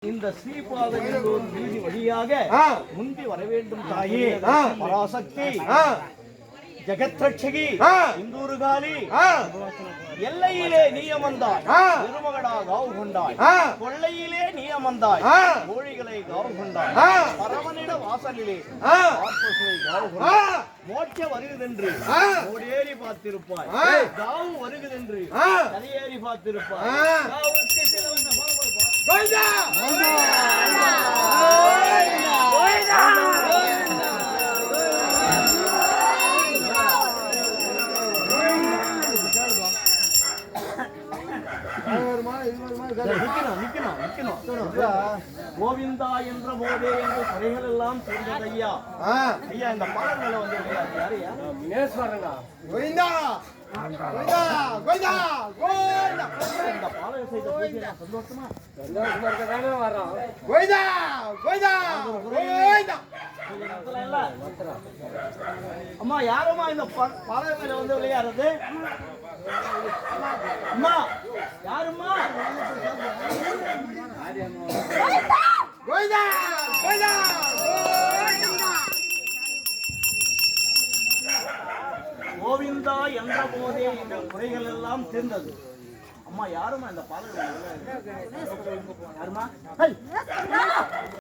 இந்த ஸ்ரீபாத வீதி வழியாக முந்தி வர வேண்டும் தாயே பராசக்தி ஜெகத்ரட்சகி இந்தூருகாலி எல்லையிலே நீ அமர்ந்தாய் திருமகடா காவு கொண்டாய் கொள்ளையிலே நீ அமர்ந்தாய் கோழிகளை காவு கொண்டாய் பரமனிட வாசலிலே காவு கொண்டாய் மோட்ச வருகுதென்று ஓடேறி பார்த்திருப்பாய் காவு வருகுதென்று தலையேறி பார்த்திருப்பாய் காவுக்கு சில கோவிந்தா என்ற போதே என்ற குறைகள் எல்லாம் தெரிந்தது ஐயா. ஐயா இந்த பாடல்களை வந்து யாரையா கோவிந்தா இந்த பாடல் செய்த பூஜை சந்தோஷமா இருக்கதானே வரோம். கோவிந்தா கோவிந்தா கோவிந்தா அம்மா யாரம்மா இந்த பாடல்களை வந்து விளையாடுறது? அம்மா யாரும்மா? கோவிந்தா கோவிந்தா கோவிந்தா என்ற போதே இந்த குறைகள் எல்லாம் தெரிந்தது. அம்மா யாருமா இந்த பாடல்கள் யாருமா?